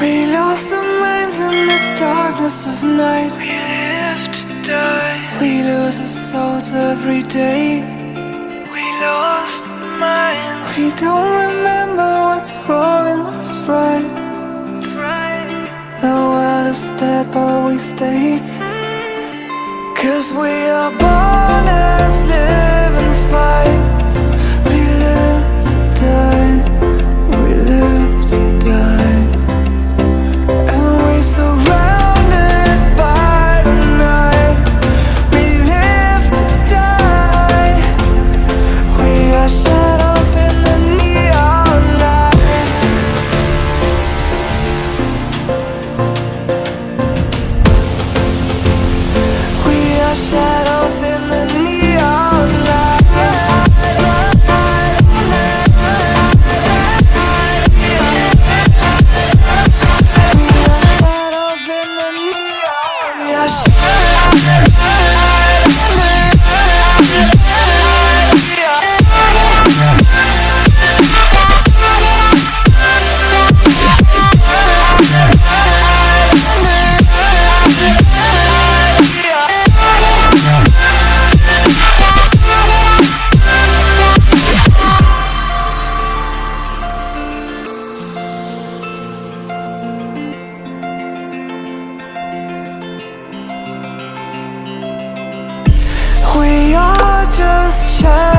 We lost our minds in the darkness of night. We live to die. We lose our souls every day. We lost our minds. We don't remember what's wrong and what's right. The world is dead but we stay. 'Cause we are born as living fights. We live to die. We live to die. And we're surrounded by the night. We live to die. We are shadows in the neon light. We are shadows in the neon light. We are just shadows.